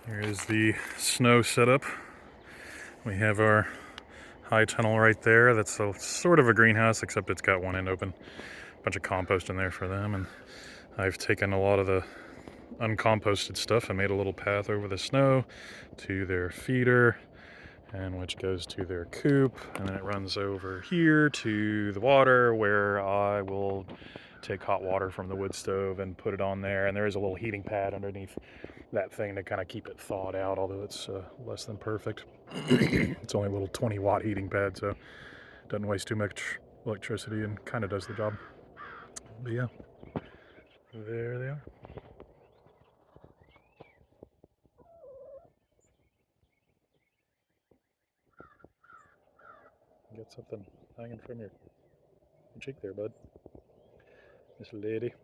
Here is the snow setup. We have our high tunnel right there. That's sort of a greenhouse, except it's got one end open. A bunch of compost in there for them. And I've taken a lot of the uncomposted stuff and made a little path over the snow to their feeder, and which goes to their coop, and then it runs over here to the water where I will take hot water from the wood stove and put it on there. And there is a little heating pad underneath that thing to kind of keep it thawed out, although it's less than perfect. It's only a little 20-watt heating pad, so it doesn't waste too much electricity and kind of does the job. But yeah, there they are. Got something hanging from your cheek there, bud. This lady.